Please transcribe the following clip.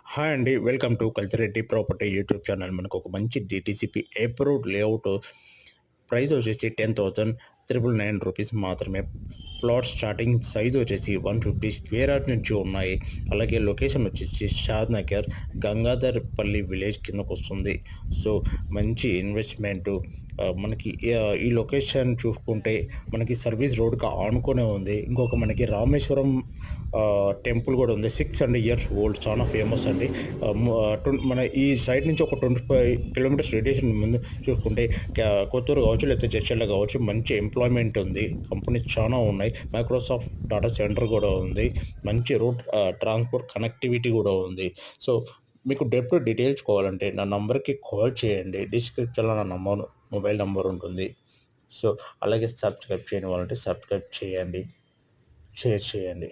Hi అండి. Welcome to Kalchareddy property YouTube channel. మనకు ఒక మంచి డీటీసీపీ అప్రూవ్డ్ లేఅవుట్ ప్రైస్ వచ్చేసి 10,999 రూపీస్ మాత్రమే. ప్లాట్ స్టార్టింగ్ సైజ్ వచ్చేసి 150 స్క్వేర్ యార్డ్ నుంచి ఉన్నాయి. అలాగే లొకేషన్ వచ్చేసి షాద్ నగర్, గంగాధర్పల్లి విలేజ్ కిందకొస్తుంది. సో, మంచి ఇన్వెస్ట్‌మెంటు మనకి ఈ లొకేషన్ చూసుకుంటే మనకి సర్వీస్ రోడ్‌కి ఆనుకునే ఉంది. ఇంకొక మనకి రామేశ్వరం టెంపుల్ గూడా ఉంది. 600 ఇయర్స్ ఓల్డ్ చాలా ఫేమస్ అండి. మన ఈ సైడ్ నుంచి ఒక 25 కిలోమీటర్స్ రేడియేషన్ ముందు చూసుకుంటే కొత్తూరు కావచ్చు, లేకపోతే చర్చల్లో కావచ్చు మంచి ఎంప్లాయ్‌మెంట్ ఉంది. కంపెనీస్ చానా ఉన్నాయి. మైక్రోసాఫ్ట్ డాటా సెంటర్ గూడా ఉంది. మంచి రోడ్ ట్రాన్స్‌పోర్ట్ కనెక్టివిటీ గూడా ఉంది. సో, మీకు డెప్త్ డీటెయిల్స్ కావాలంటే నా నంబర్‌కి కాల్ చేయండి. డిస్క్రిప్షన్‌లో నా మొబైల్ నంబర్ ఉంటుంది. సో, అలాగే సబ్స్క్రైబ్ చేయని వాళ్ళంటే సబ్స్క్రైబ్ చేయండి. షేర్ చేయండి.